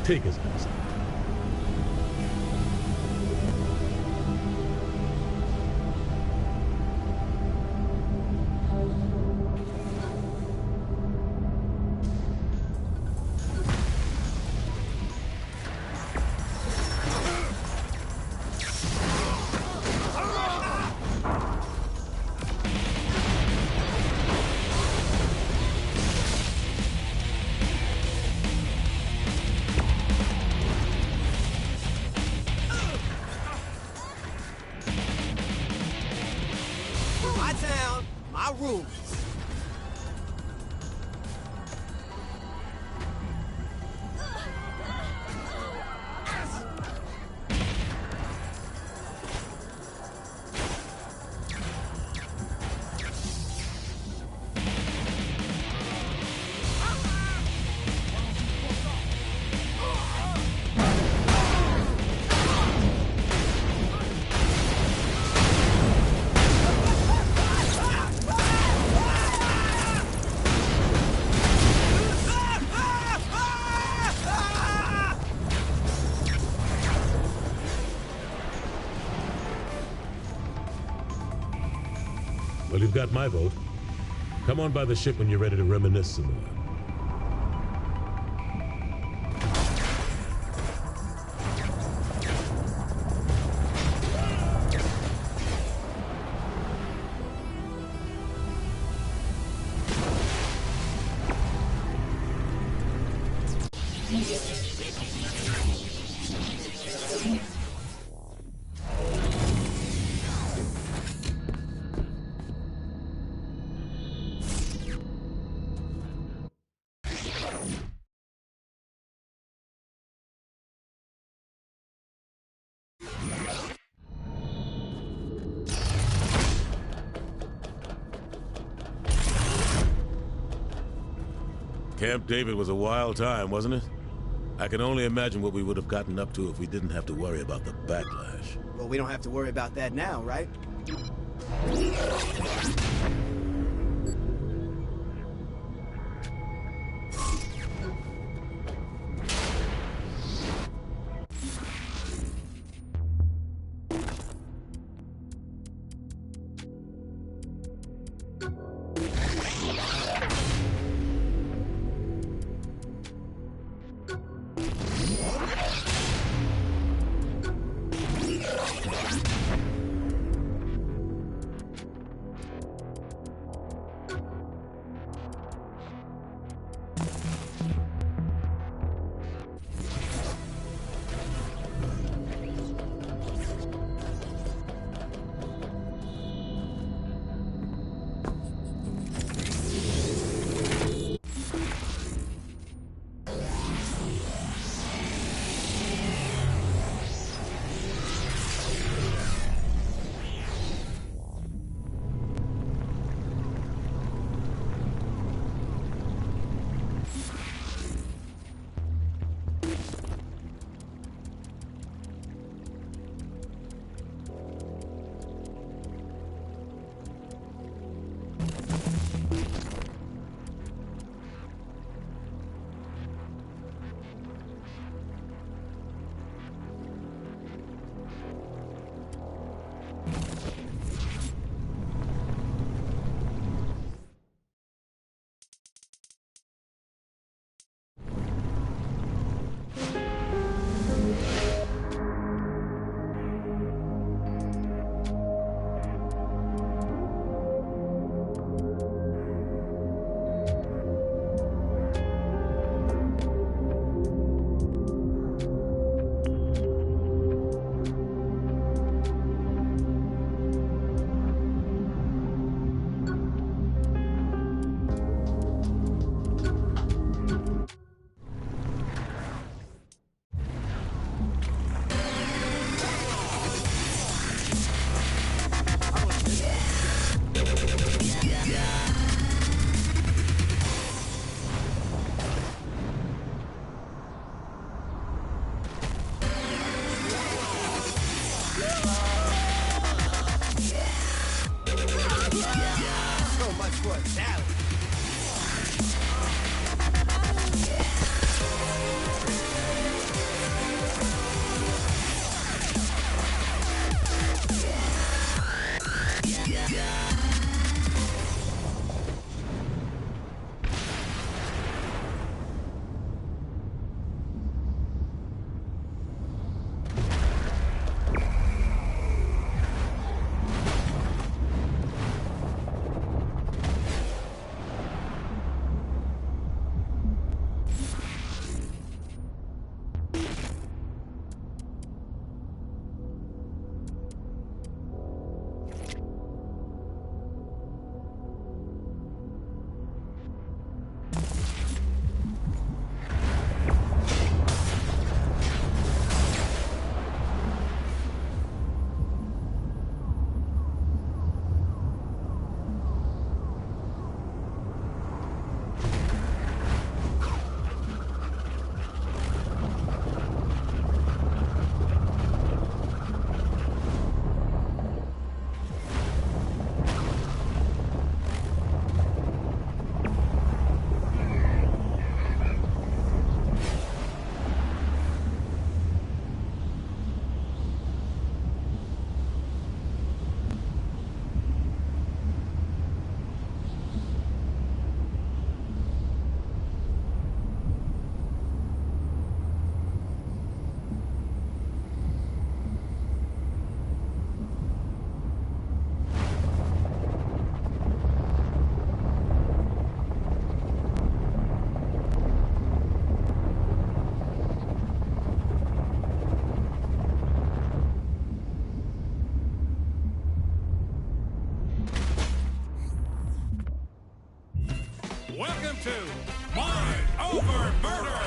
Take his ass. My town, my rules. Well, you've got my vote. Come on by the ship when you're ready to reminisce some more. Camp David was a wild time, wasn't it? I can only imagine what we would have gotten up to if we didn't have to worry about the backlash. Well, we don't have to worry about that now, right? Welcome to Mind Over Murder!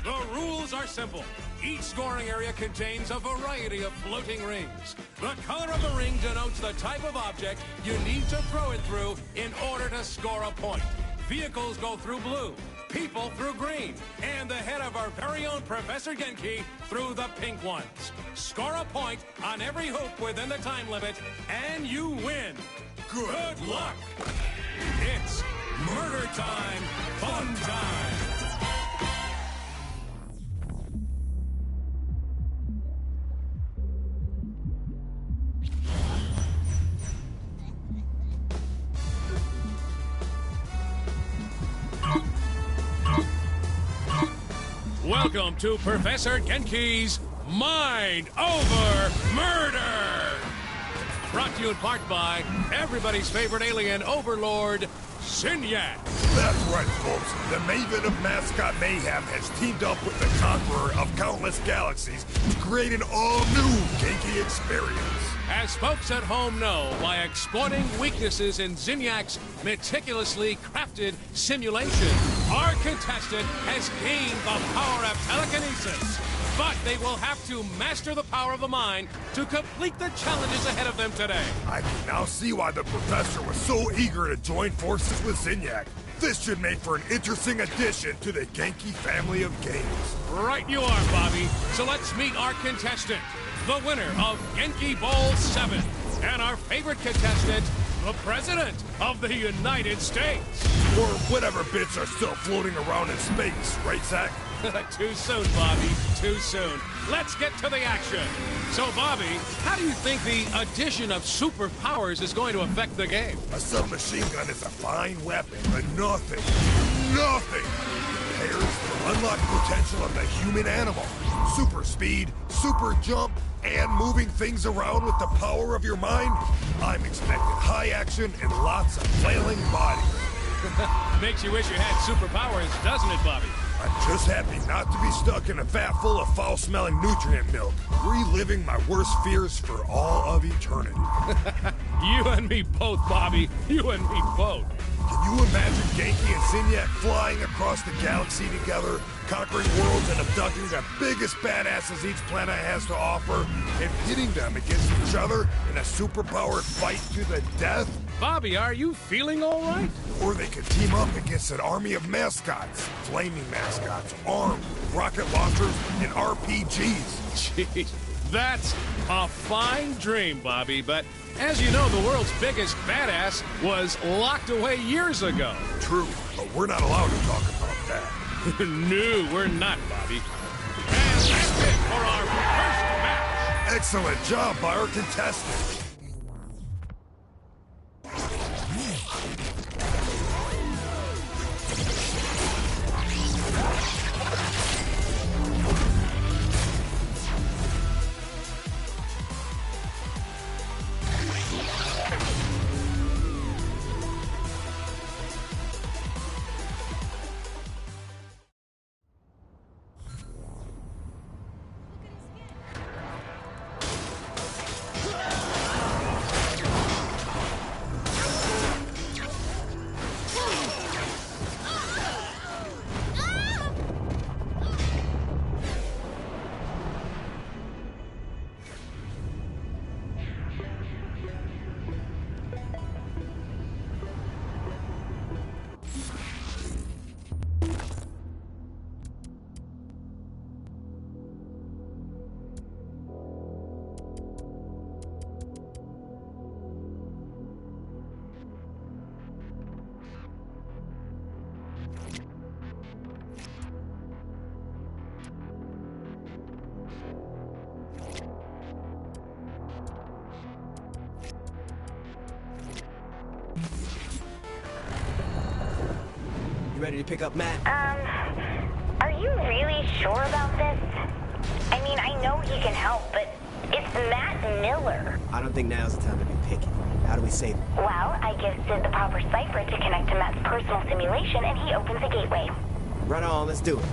The rules are simple. Each scoring area contains a variety of floating rings. The color of the ring denotes the type of object you need to throw it through in order to score a point. Vehicles go through blue, people through green, and the head of our very own Professor Genki through the pink ones. Score a point on every hoop within the time limit, and you win. Good luck! It's murder time, fun time! Welcome to Professor Genki's Mind Over Murder! Brought to you in part by everybody's favorite alien overlord, Sinyak. That's right, folks. The Maven of Mascot Mayhem has teamed up with the Conqueror of Countless Galaxies to create an all-new Genki experience. As folks at home know, by exploiting weaknesses in Zinyak's meticulously crafted simulation, our contestant has gained the power of telekinesis. But they will have to master the power of the mind to complete the challenges ahead of them today. I can now see why the Professor was so eager to join forces with Zinyak. This should make for an interesting addition to the Genki family of games. Right you are, Bobby. So let's meet our contestant, the winner of Genki Bowl 7, and our favorite contestant, the President of the United States. Or whatever bits are still floating around in space, right, Zach? Too soon, Bobby. Too soon. Let's get to the action. So, Bobby, how do you think the addition of superpowers is going to affect the game? A submachine gun is a fine weapon, but nothing compares to the unlocked potential of the human animal. Super speed, super jump, and moving things around with the power of your mind. I'm expecting high action and lots of flailing bodies. Makes you wish you had superpowers, doesn't it, Bobby? I'm just happy not to be stuck in a vat full of foul-smelling nutrient milk, reliving my worst fears for all of eternity. You and me both, Bobby. You and me both. Can you imagine Genki and Zinyak flying across the galaxy together, conquering worlds and abducting the biggest badasses each planet has to offer, and pitting them against each other in a superpowered fight to the death? Bobby, are you feeling all right? Or they could team up against an army of mascots, flaming mascots, armed with rocket launchers and RPGs. Jeez, that's a fine dream, Bobby, but as you know, the world's biggest badass was locked away years ago. True, but we're not allowed to talk about that. No, we're not, Bobby. And that's it for our first match. Excellent job by our contestant. You ready to pick up Matt? Are you really sure about this? I mean, I know he can help, but it's Matt Miller. I don't think now's the time to be picky. How do we save him? Well, I give Sid the proper cipher to connect to Matt's personal simulation, and he opens a gateway. Right on, let's do it.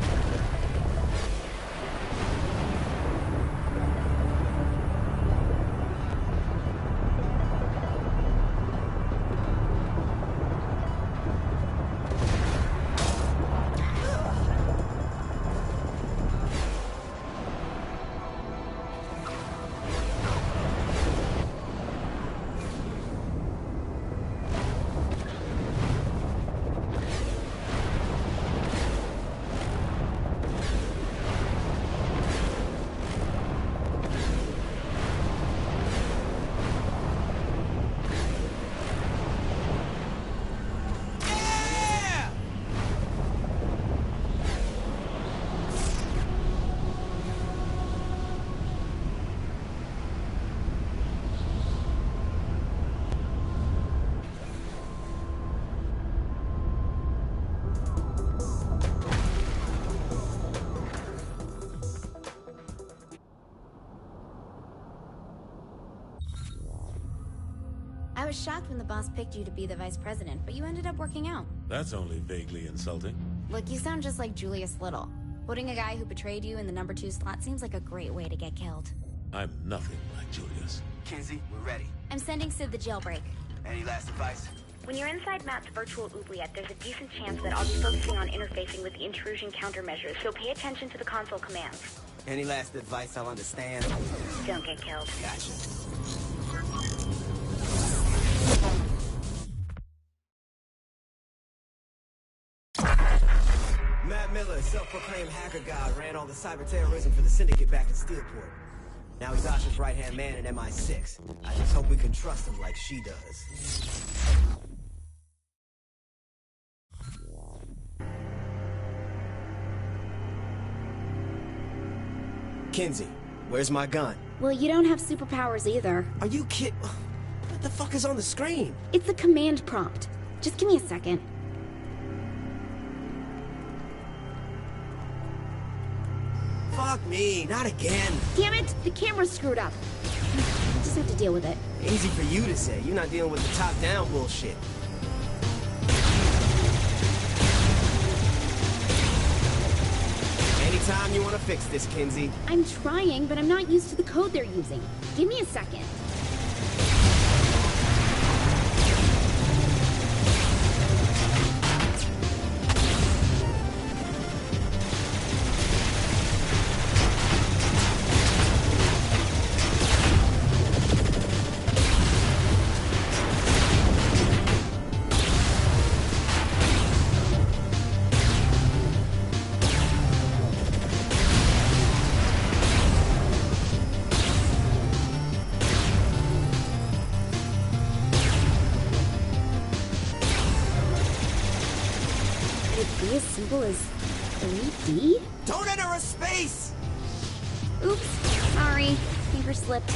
I was shocked when the boss picked you to be the vice president, but you ended up working out. That's only vaguely insulting. Look, you sound just like Julius Little. Putting a guy who betrayed you in the number 2 slot seems like a great way to get killed. I'm nothing like Julius. Kinsey, we're ready. I'm sending Sid the jailbreak. Any last advice? When you're inside Matt's virtual oubliette, there's a decent chance that I'll be focusing on interfacing with the intrusion countermeasures, so pay attention to the console commands. Any last advice I'll understand? Don't get killed. Gotcha. Matt Miller, self-proclaimed hacker god, ran all the cyber terrorism for the Syndicate back in Steelport. Now he's Asha's right-hand man in MI6. I just hope we can trust him like she does. Kinsey, where's my gun? Well, you don't have superpowers either. Are you kid? What the fuck is on the screen? It's a command prompt. Just give me a second. Fuck me, not again. Damn it! The camera's screwed up. I'll just have to deal with it. Easy for you to say. You're not dealing with the top-down bullshit. Anytime you want to fix this, Kinsey. I'm trying, but I'm not used to the code they're using. Give me a second. Be as simple as 3D? Don't enter a space! Oops, sorry. Finger slipped.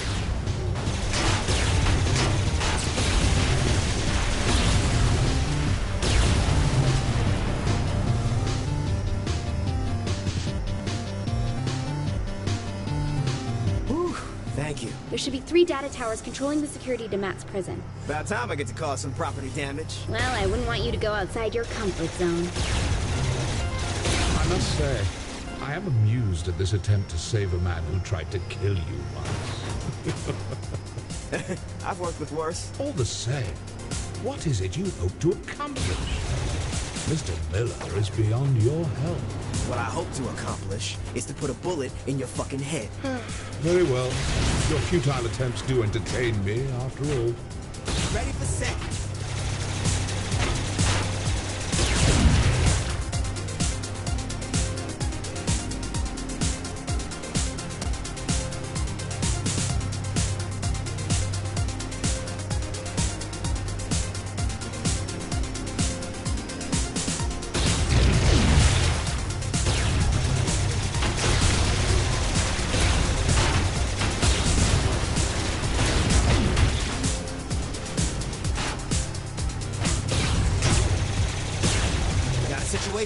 Whew, thank you. There should be 3 data towers controlling the security to Matt's prison. About time I get to cause some property damage. Well, I wouldn't want you to go outside your comfort zone. I must say, I am amused at this attempt to save a man who tried to kill you once. I've worked with worse. All the same, what is it you hope to accomplish? Mr. Miller is beyond your help. What I hope to accomplish is to put a bullet in your fucking head. Very well. Your futile attempts do entertain me, after all. Ready for set.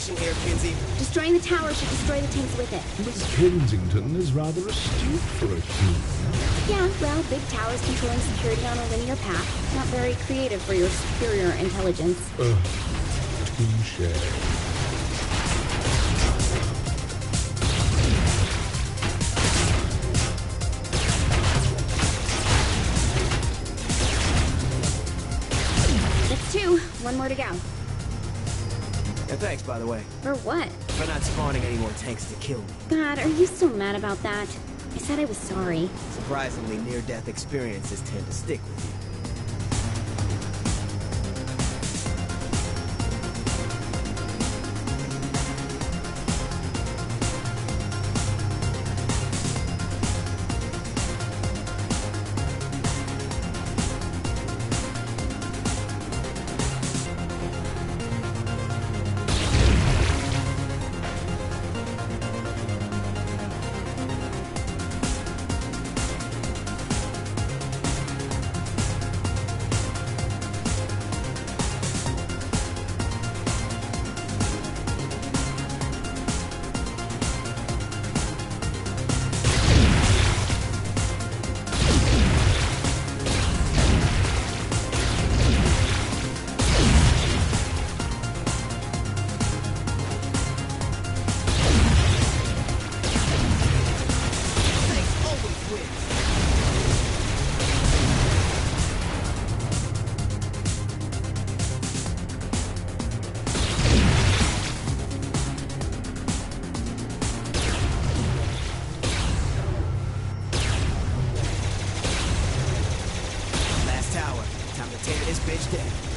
situation here, Kinsey. Destroying the tower should destroy the tanks with it. Miss Kensington is rather astute for a human. Yeah, well, big towers controlling security on a linear path. Not very creative for your superior intelligence. Touche. That's 2. 1 more to go. Yeah, thanks, by the way. For what? For not spawning any more tanks to kill me. God, are you still mad about that? I said I was sorry. Surprisingly, near-death experiences tend to stick with you.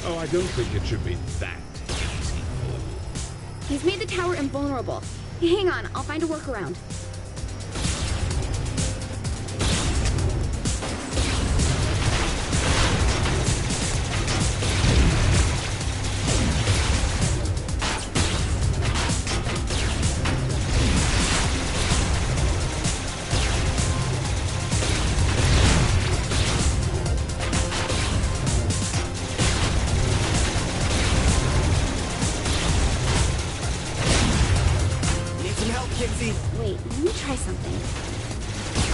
Oh, I don't think it should be that easy for you. He's made the tower invulnerable. Hang on, I'll find a workaround. Wait, let me try something. I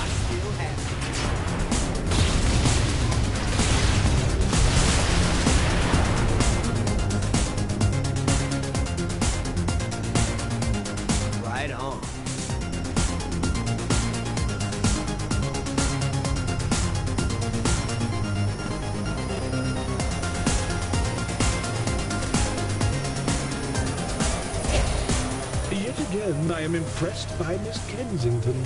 still have it. Right on. Yet again, I am impressed by Miss Kensington.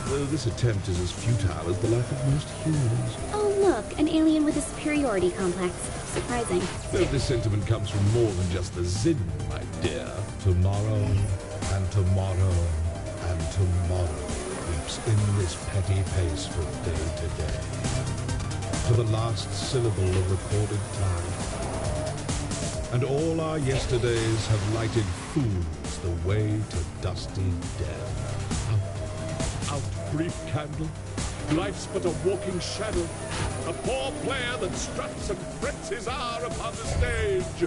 Though this attempt is as futile as the life of most humans. Oh, look, an alien with a superiority complex. Surprising. Though this sentiment comes from more than just the Zin, my dear. Tomorrow, and tomorrow, and tomorrow leaps in this petty pace from day to day, to the last syllable of recorded time. And all our yesterdays have lighted fools the way to dusty death. Out, brief candle. Life's but a walking shadow. A poor player that struts and frets his hour upon the stage,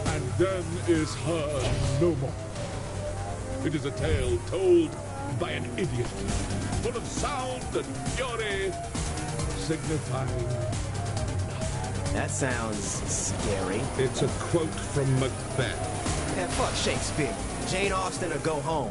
and then is heard no more. It is a tale told by an idiot, full of sound and fury, signifying nothing. That sounds scary. It's a quote from Macbeth. Yeah, fuck Shakespeare. Jane Austen or go home.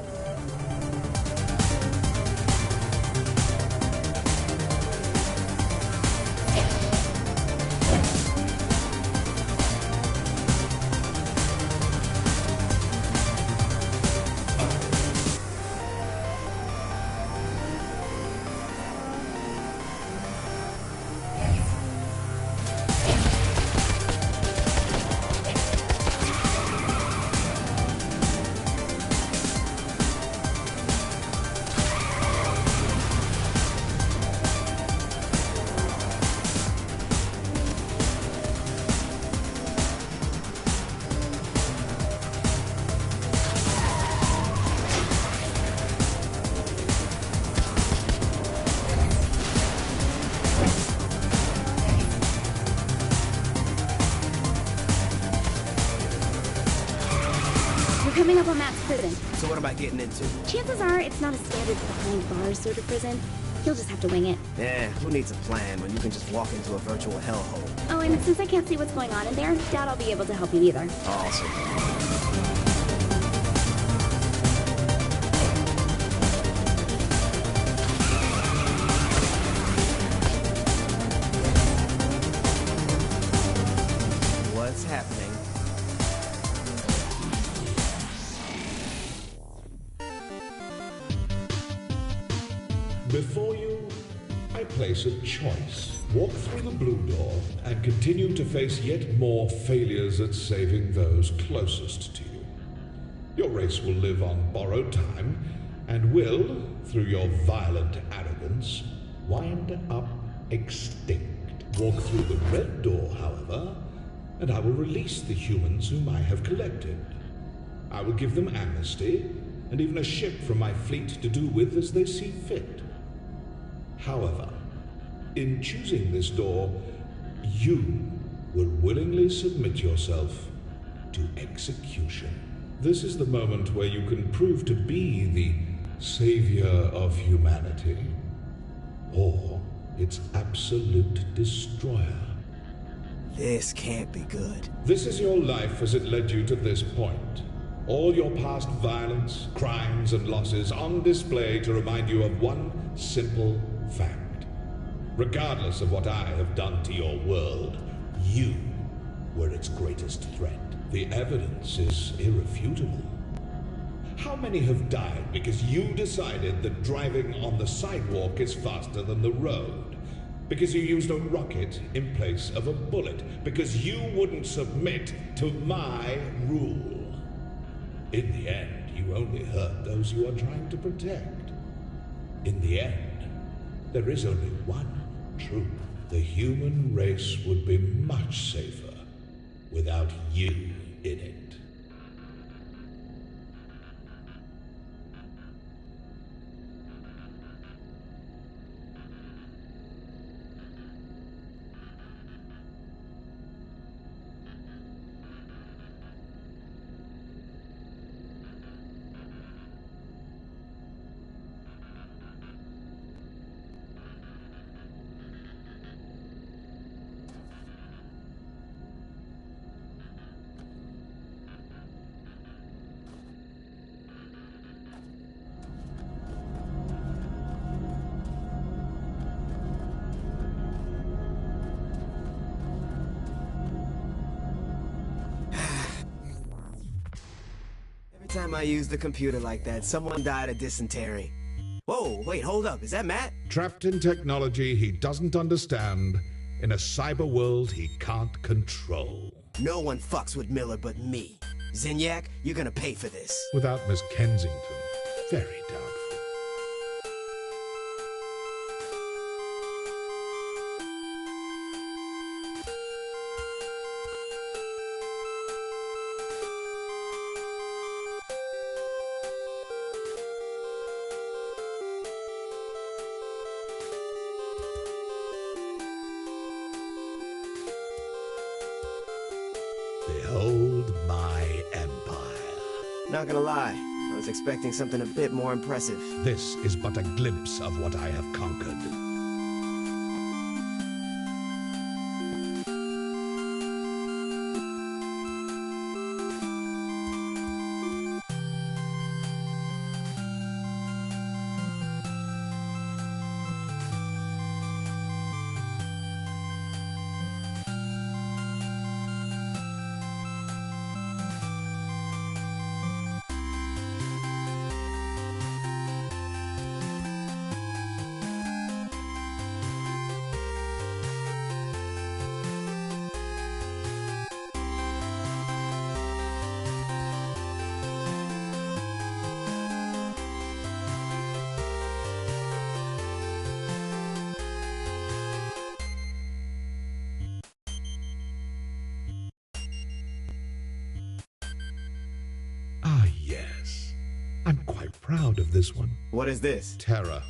up on Matt's prison. So what am I getting into? Chances are it's not a standard behind bars sort of prison. You'll just have to wing it. Yeah, who needs a plan when you can just walk into a virtual hellhole? Oh, and since I can't see what's going on in there, doubt I'll be able to help you either. Awesome. What's happening? Before you, I place a choice. Walk through the blue door and continue to face yet more failures at saving those closest to you. Your race will live on borrowed time and will, through your violent arrogance, wind up extinct. Walk through the red door, however, and I will release the humans whom I have collected. I will give them amnesty and even a ship from my fleet to do with as they see fit. However, in choosing this door, you will willingly submit yourself to execution. This is the moment where you can prove to be the savior of humanity, or its absolute destroyer. This can't be good. This is your life as it led you to this point. All your past violence, crimes, and losses on display to remind you of one simple fact. Regardless of what I have done to your world, you were its greatest threat. The evidence is irrefutable. How many have died because you decided that driving on the sidewalk is faster than the road? Because you used a rocket in place of a bullet? Because you wouldn't submit to my rule? In the end, you only hurt those you are trying to protect. In the end, there is only one truth. The human race would be much safer without you in it. Every time I use the computer like that, someone died of dysentery. Whoa, wait, hold up. Is that Matt? Trapped in technology he doesn't understand, in a cyber world he can't control. No one fucks with Miller but me. Zinyak, you're gonna pay for this. Without Miss Kensington, very doubtful. Behold my empire. Not gonna lie, I was expecting something a bit more impressive. This is but a glimpse of what I have conquered. Ah, yes. I'm quite proud of this one. What is this? Terror,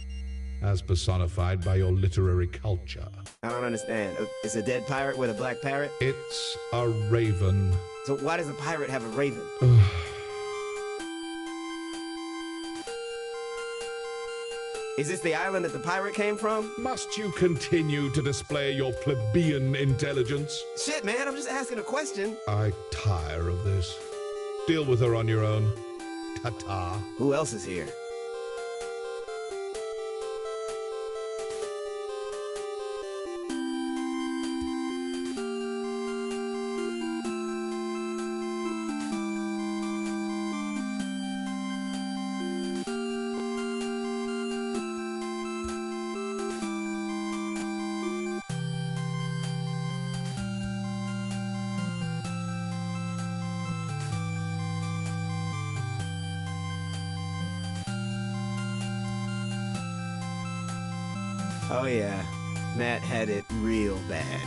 as personified by your literary culture. I don't understand. Is a dead pirate with a black parrot? It's a raven. So why does a pirate have a raven? Is this the island that the pirate came from? Must you continue to display your plebeian intelligence? Shit, man, I'm just asking a question. I tire of this. Deal with her on your own. Ta-ta. Who else is here? Oh yeah, Matt had it real bad.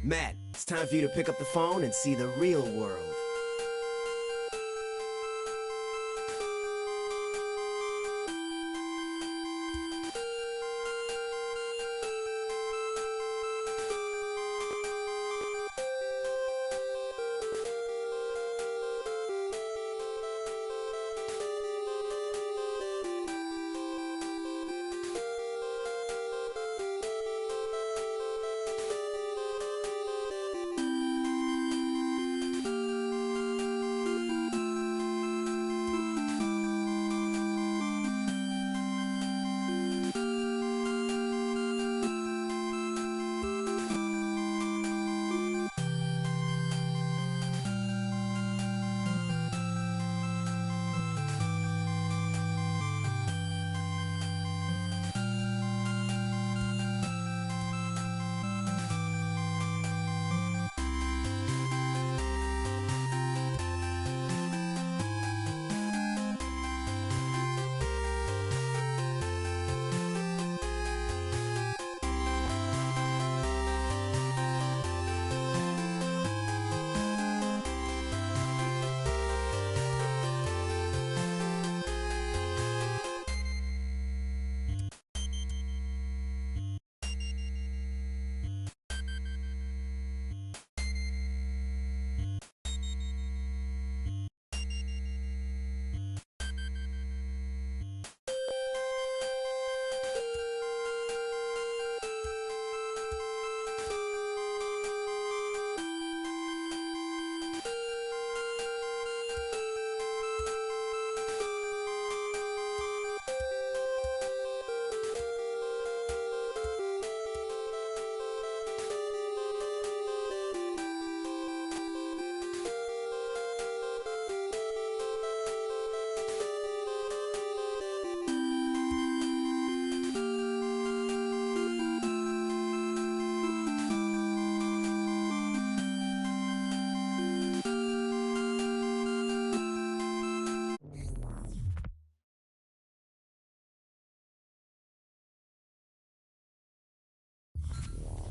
Matt, it's time for you to pick up the phone and see the real world.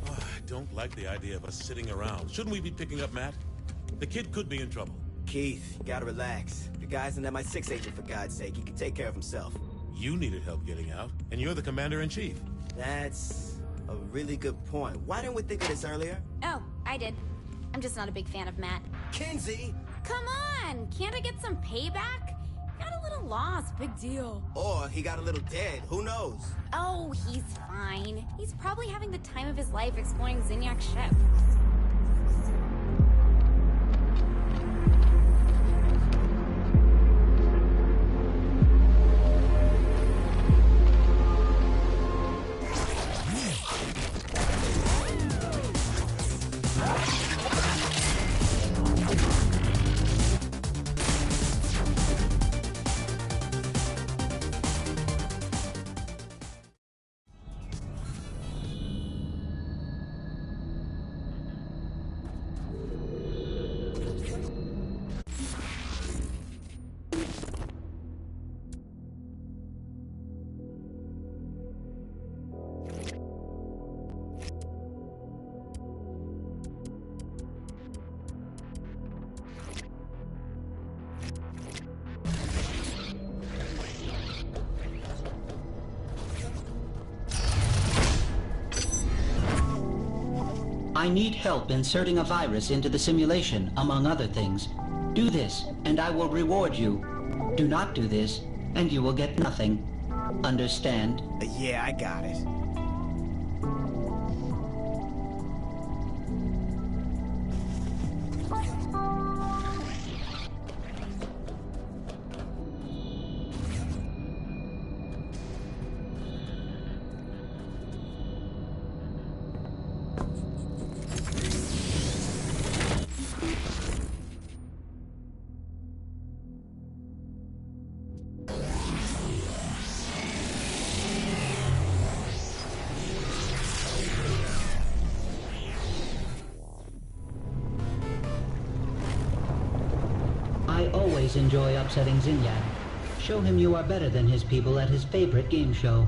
I don't like the idea of us sitting around. Shouldn't we be picking up Matt? The kid could be in trouble. Keith, you gotta relax. The guy's an MI6 agent, for God's sake. He can take care of himself. You needed help getting out, and you're the commander-in-chief. That's a really good point. Why didn't we think of this earlier? Oh, I did. I'm just not a big fan of Matt. Kinsey! Come on! Can't I get some payback? Got a little lost, big deal. Or he got a little dead, who knows? Oh, he's fine. He's probably having the time of his life exploring Zinyak's ship. I need help inserting a virus into the simulation, among other things. Do this, and I will reward you. Do not do this, and you will get nothing. Understand? Yeah, I got it. I always enjoy upsetting Zinyak. Show him you are better than his people at his favorite game show.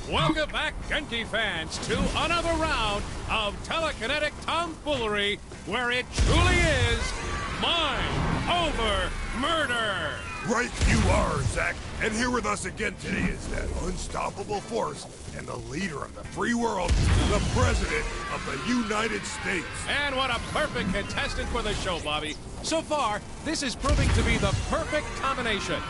Welcome back, Genki fans, to another round of telekinetic tomfoolery, where it truly is mind over murder. Right you are, Zach. And here with us again today is that unstoppable force and the leader of the free world, the President of the United States. And what a perfect contestant for the show, Bobby. So far, this is proving to be the perfect combination.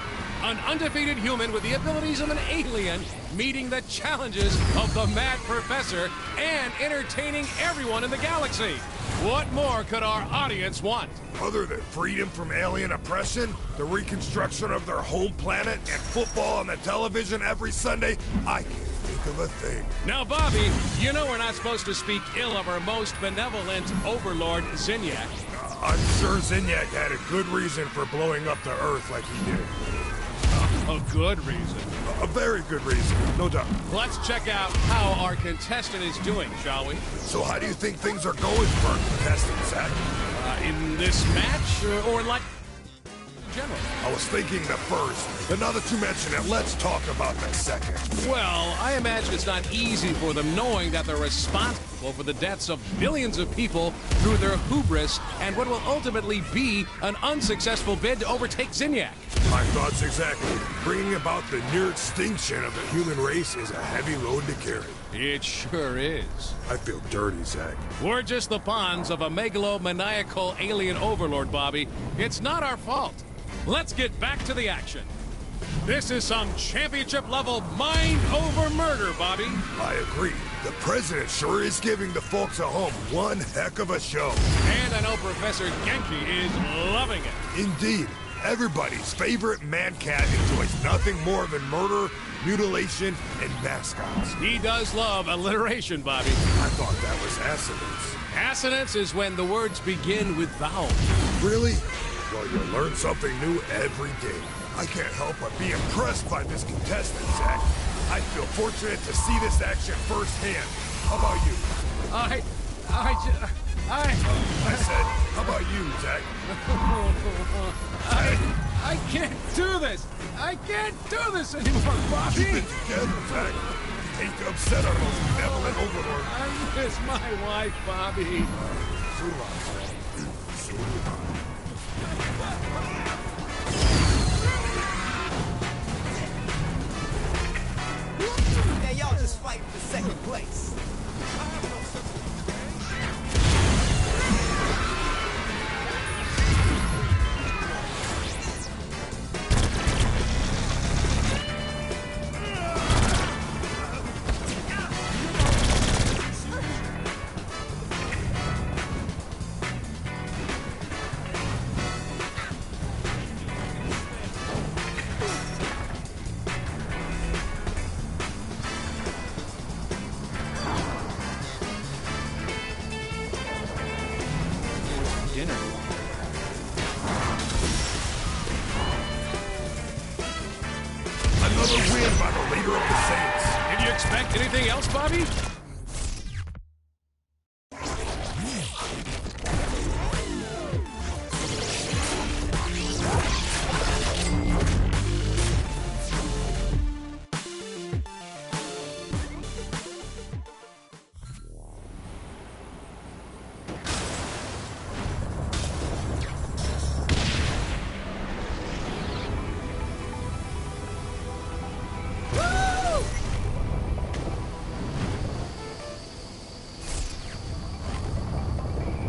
An undefeated human with the abilities of an alien, meeting the challenges of the Mad Professor, and entertaining everyone in the galaxy. What more could our audience want? Other than freedom from alien oppression, the reconstruction of their home planet, and football on the television every Sunday, I can't think of a thing. Now, Bobby, you know we're not supposed to speak ill of our most benevolent overlord, Zinyak. I'm sure Zinyak had a good reason for blowing up the Earth like he did. A good reason. A very good reason, no doubt. Let's check out how our contestant is doing, shall we? So how do you think things are going for our contestant, Zach? In this match, or like in general? I was thinking the first, but now that you mention it, let's talk about the second. Well, I imagine it's not easy for them knowing that they're responsible for the deaths of billions of people through their hubris and what will ultimately be an unsuccessful bid to overtake Zinyak. My thoughts exactly. Bringing about the near extinction of the human race is a heavy load to carry. It sure is. I feel dirty, Zach. We're just the pawns of a megalomaniacal alien overlord, Bobby. It's not our fault. Let's get back to the action. This is some championship-level mind over murder, Bobby. I agree. The president sure is giving the folks at home one heck of a show. And I know Professor Genki is loving it. Indeed. Everybody's favorite man-cat enjoys nothing more than murder, mutilation, and mascots. He does love alliteration, Bobby. I thought that was assonance. Assonance is when the words begin with vowels. Really? Well, you learn something new every day. I can't help but be impressed by this contestant, Zach. I feel fortunate to see this action firsthand. How about you? I said, how about you, Zach? I can't do this! I can't do this anymore, Bobby! Keep it together, Zach. Hate to upset our most benevolent overlord. I miss my wife, Bobby. So do I, Zach. So do I. Now y'all just fighting for second place. dinner. Another win by the leader of the Saints. Did you expect anything else, Bobby?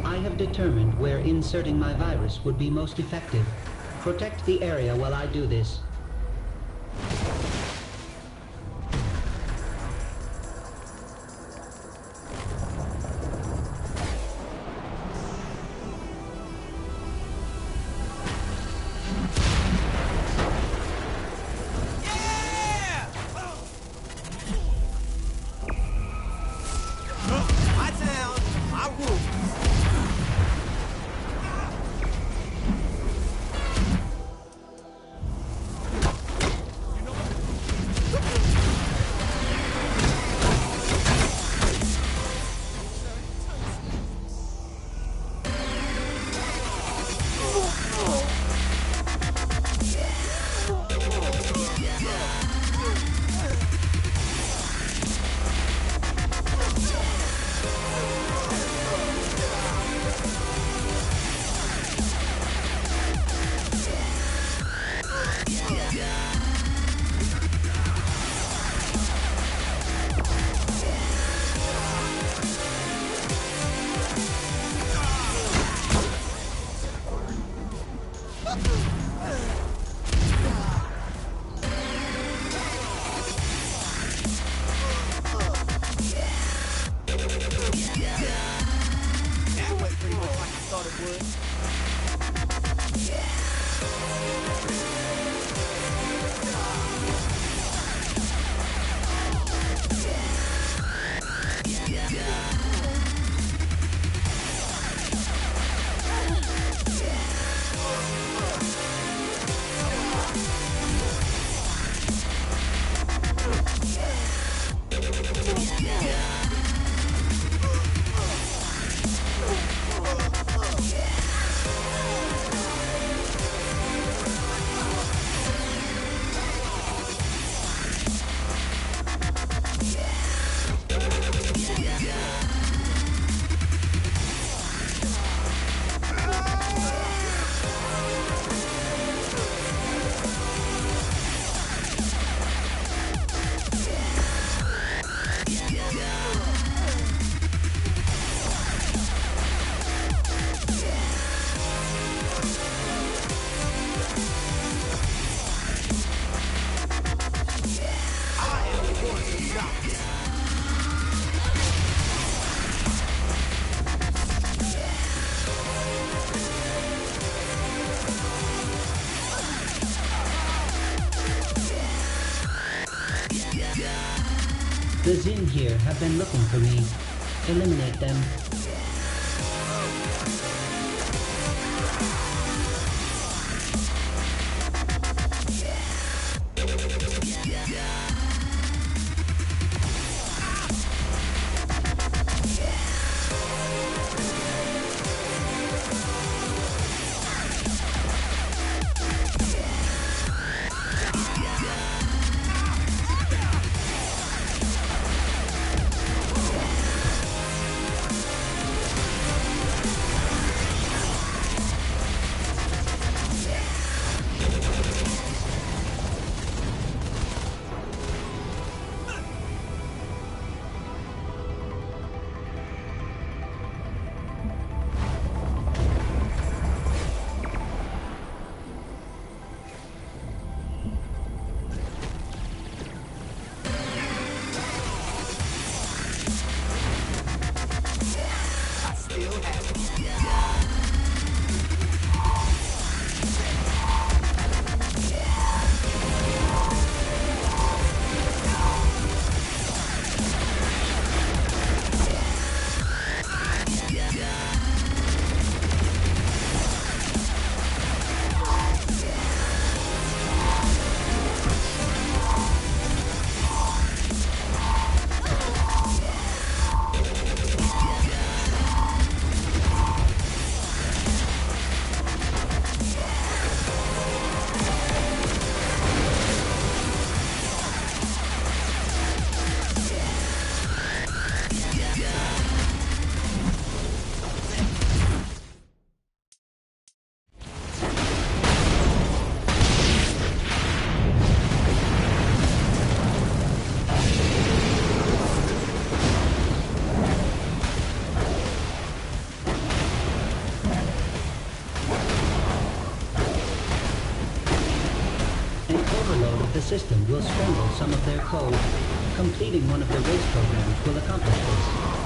I have determined where inserting my virus would be most effective. Protect the area while I do this. My town, my rules. That went pretty much like I thought it would. The Zin here have been looking for me. Eliminate them. system will strangle some of their code. Completing one of the race programs will accomplish this.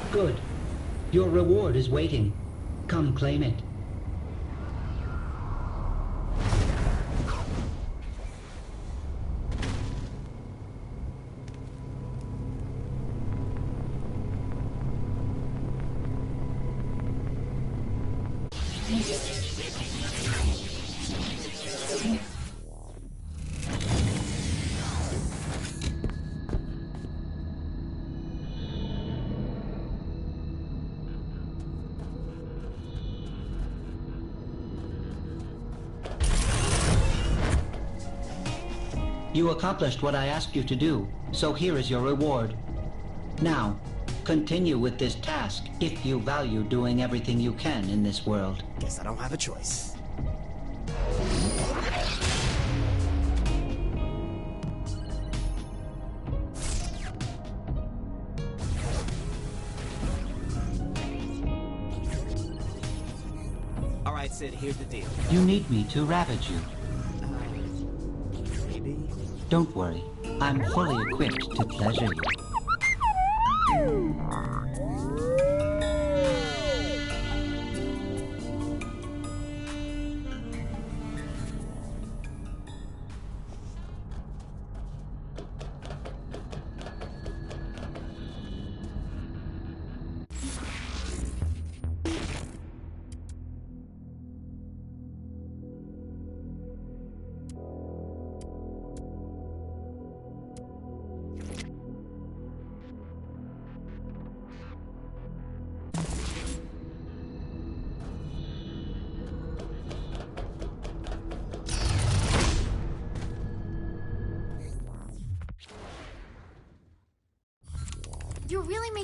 Good. Your reward is waiting. Come claim it. You accomplished what I asked you to do, so here is your reward. Now, continue with this task if you value doing everything you can in this world. Guess I don't have a choice. All right, Sid, here's the deal. You need me to ravage you. Maybe? Don't worry. I'm fully equipped to pleasure you.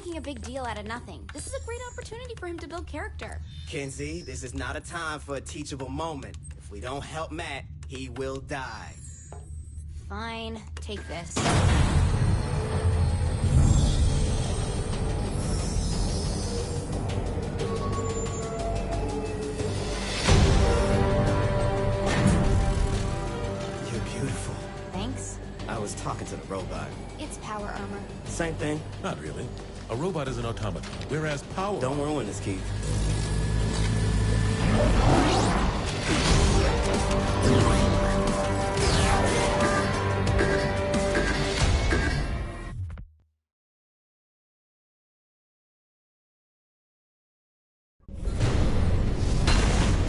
making a big deal out of nothing. This is a great opportunity for him to build character. Kinsey, this is not a time for a teachable moment. If we don't help Matt, he will die. Fine, take this. You're beautiful. Thanks. I was talking to the robot. It's power armor. Same thing. Not really. A robot is an automaton, whereas power... Don't ruin this, Keith.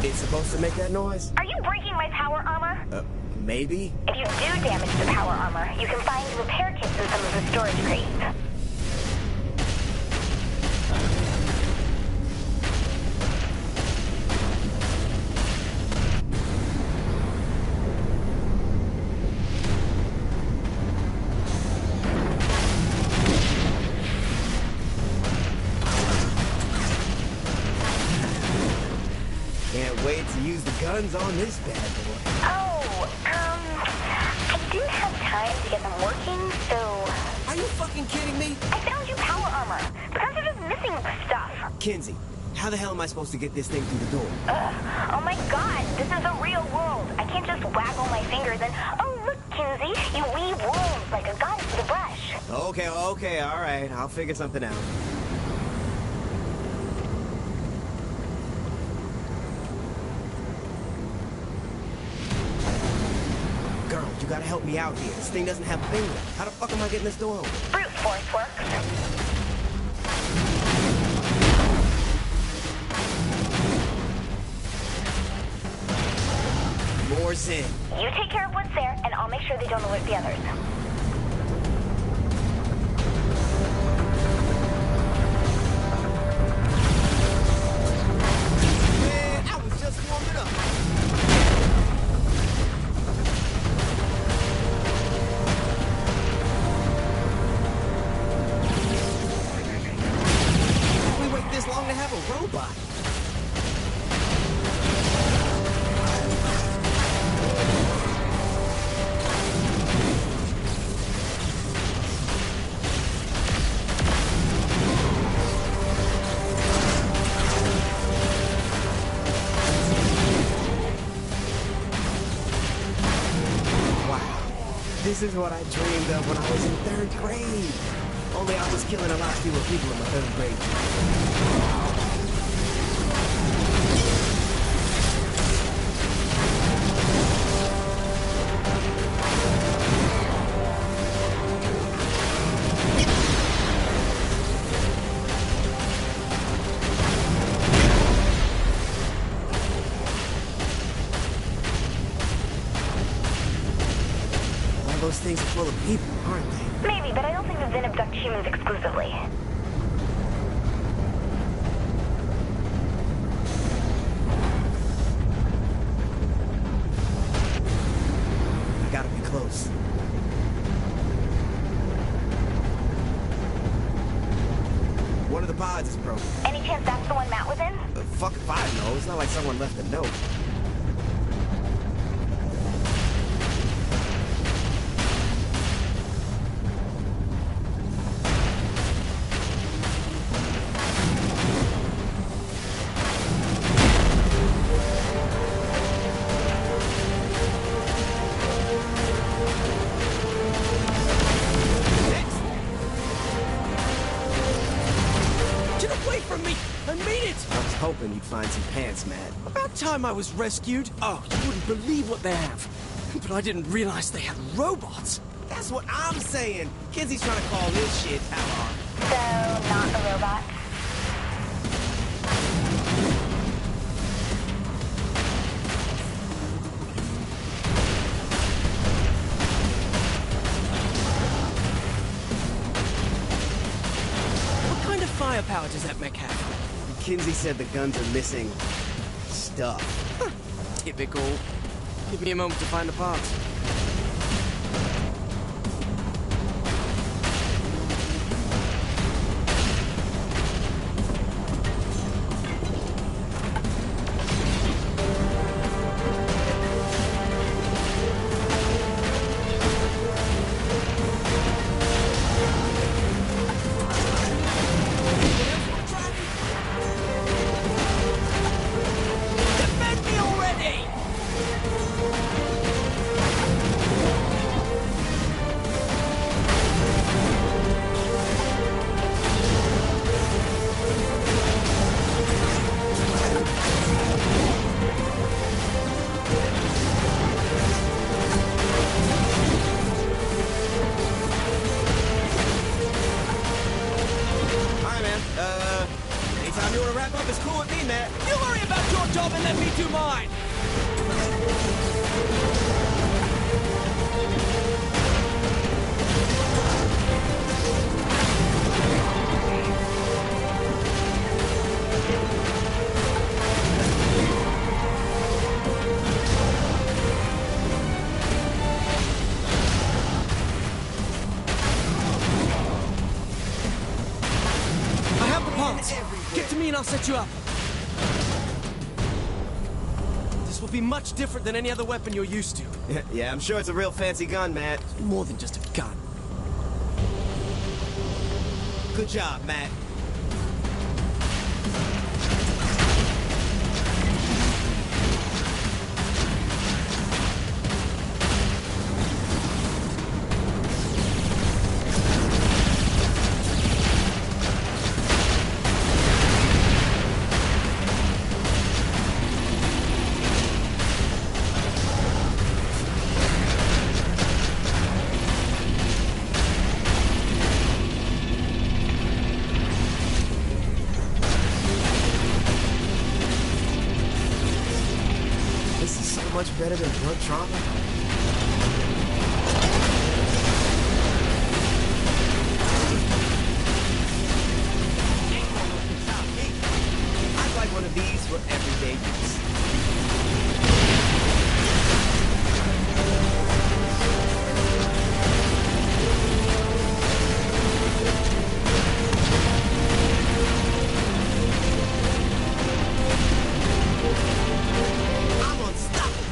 It's supposed to make that noise? Are you breaking my power armor? Maybe? If you do damage the power armor, you can find repair kits in some of the storage crates. Can't wait to use the guns on this bad boy. I didn't have time to get them working, so... Are you fucking kidding me? I found you power armor. The guns are just missing stuff. Kinsey, how the hell am I supposed to get this thing through the door? Oh my god, this is the real world. I can't just waggle my fingers and, oh look, Kinsey, you weave worlds like a goddess with a brush. Okay, alright. I'll figure something out. Girl, you gotta help me out here. This thing doesn't have a finger. How the fuck am I getting this door open? Brute force works. More Zen. You take care of what's there, and I'll make sure they don't alert the others. Man, I was just warming up. We wait this long to have a robot. This is what I dreamed of when I was in 3rd grade. Only I was killing a lot fewer people in my 3rd grade. Those things are full of people, aren't they? Maybe, but I don't think the Zen abduct humans exclusively. I gotta be close. One of the pods is broken. Any chance that's the one Matt was in? Fuck if I know. It's not like someone left a note. Hoping you'd find some pants, Matt. About time I was rescued. Oh, you wouldn't believe what they have. But I didn't realize they had robots. That's what I'm saying. Kinsey's trying to call this shit power. So, not a robot? What kind of firepower does that mech have? Kinsey said the guns are missing stuff. Typical. Give me a moment to find the parts. fine, Matt. You worry about your job and let me do mine! I have the parts. Get to me and I'll set you up. This will be much different than any other weapon you're used to. Yeah, I'm sure it's a real fancy gun, Matt. More than just a gun. Good job, Matt. This is so much better than drug trauma. I'd like one of these for everyday use. I'm unstoppable.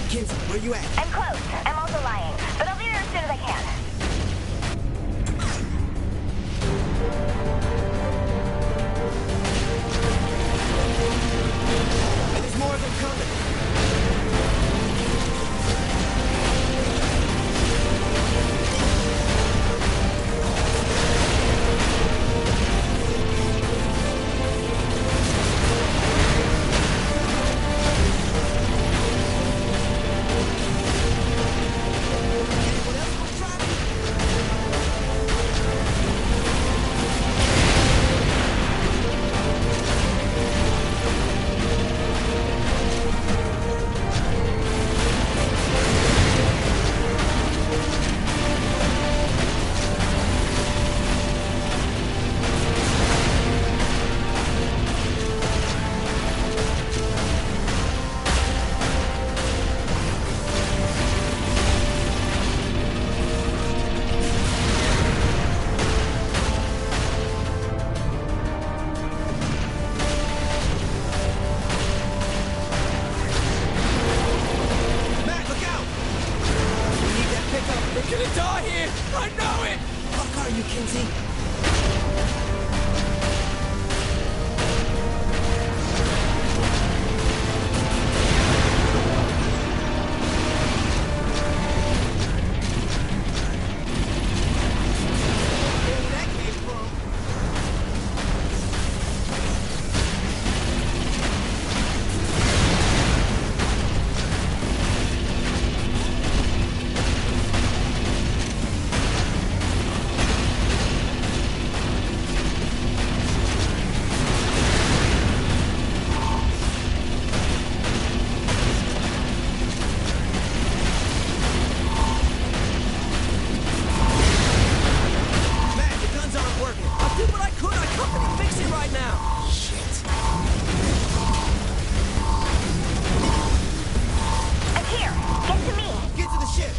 Kinsey, where you at? I'm close. I'm also lying, but I'll be there as soon as I can. And there's more of them coming. Anyone else want to try it? Matt, look out! We need that pickup. We're gonna die here! I know it! Fuck are you, Kinsey? Where that came from? Matt, the guns aren't working. I did what I could! I can't fix it right now! Shit. I'm here. Get to me. Get to the ship.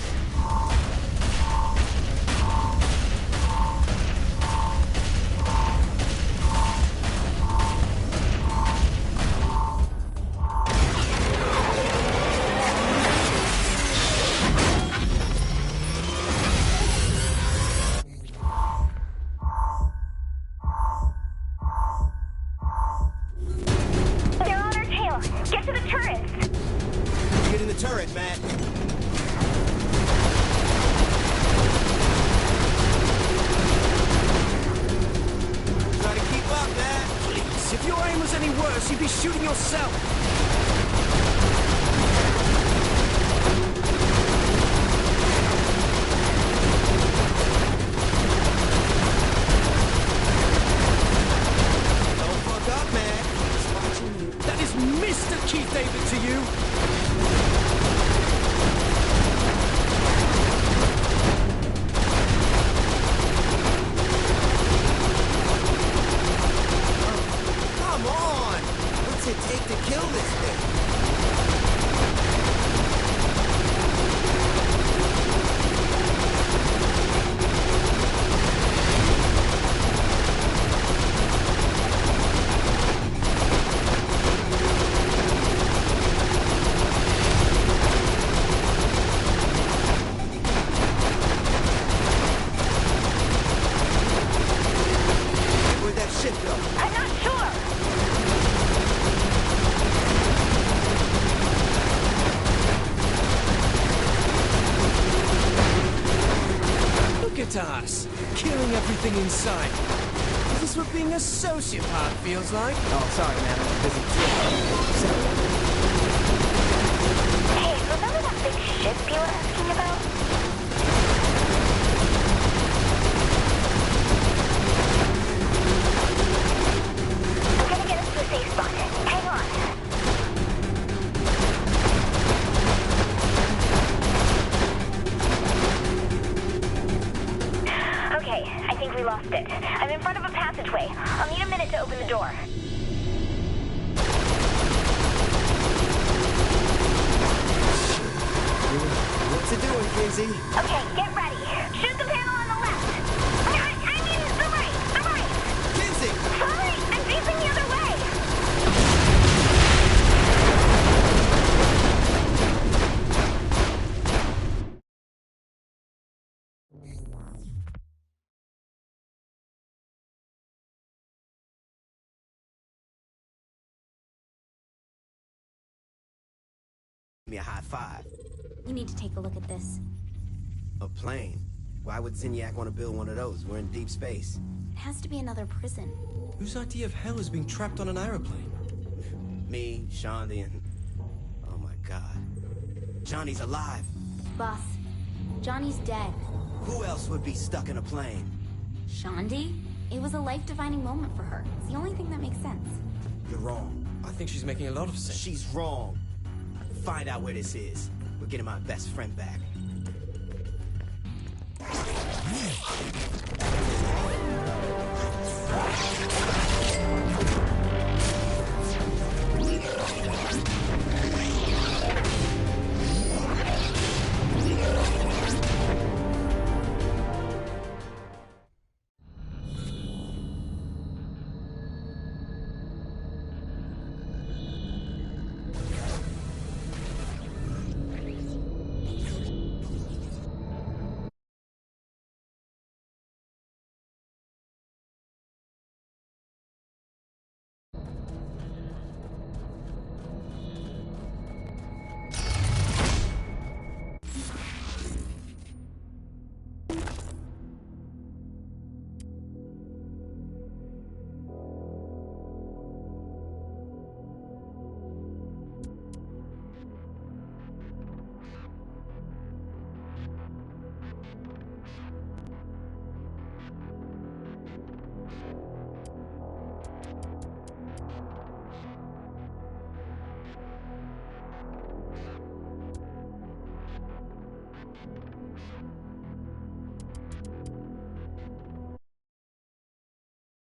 They're on our tail. Get to the turrets. Get in the turret, Matt. Try to keep up, Matt. Please, if your aim was any worse, you'd be shooting yourself! killing everything inside. Is this what being a sociopath feels like? Oh, sorry, man. I'm busy. Hey, remember that big ship you were asking about? I'm gonna get us to a safe spot. Hang on. Okay, I think we lost it. I'm in front of a passageway. I'll need a minute to open the door. What's it doing, Kinsey? Okay, get ready. Shoot the panel on the left. I mean, the right. The right. Kinsey! Sorry, I'm facing the other way. Give me a high five. You need to take a look at this. A plane? Why would Zinyak want to build one of those? We're in deep space. It has to be another prison. Whose idea of hell is being trapped on an aeroplane? Me, Shaundi, and... Oh my god. Johnny's alive. Boss, Johnny's dead. Who else would be stuck in a plane? Shaundi? It was a life-defining moment for her. It's the only thing that makes sense. You're wrong. I think she's making a lot of sense. She's wrong. Find out where this is. We're getting my best friend back.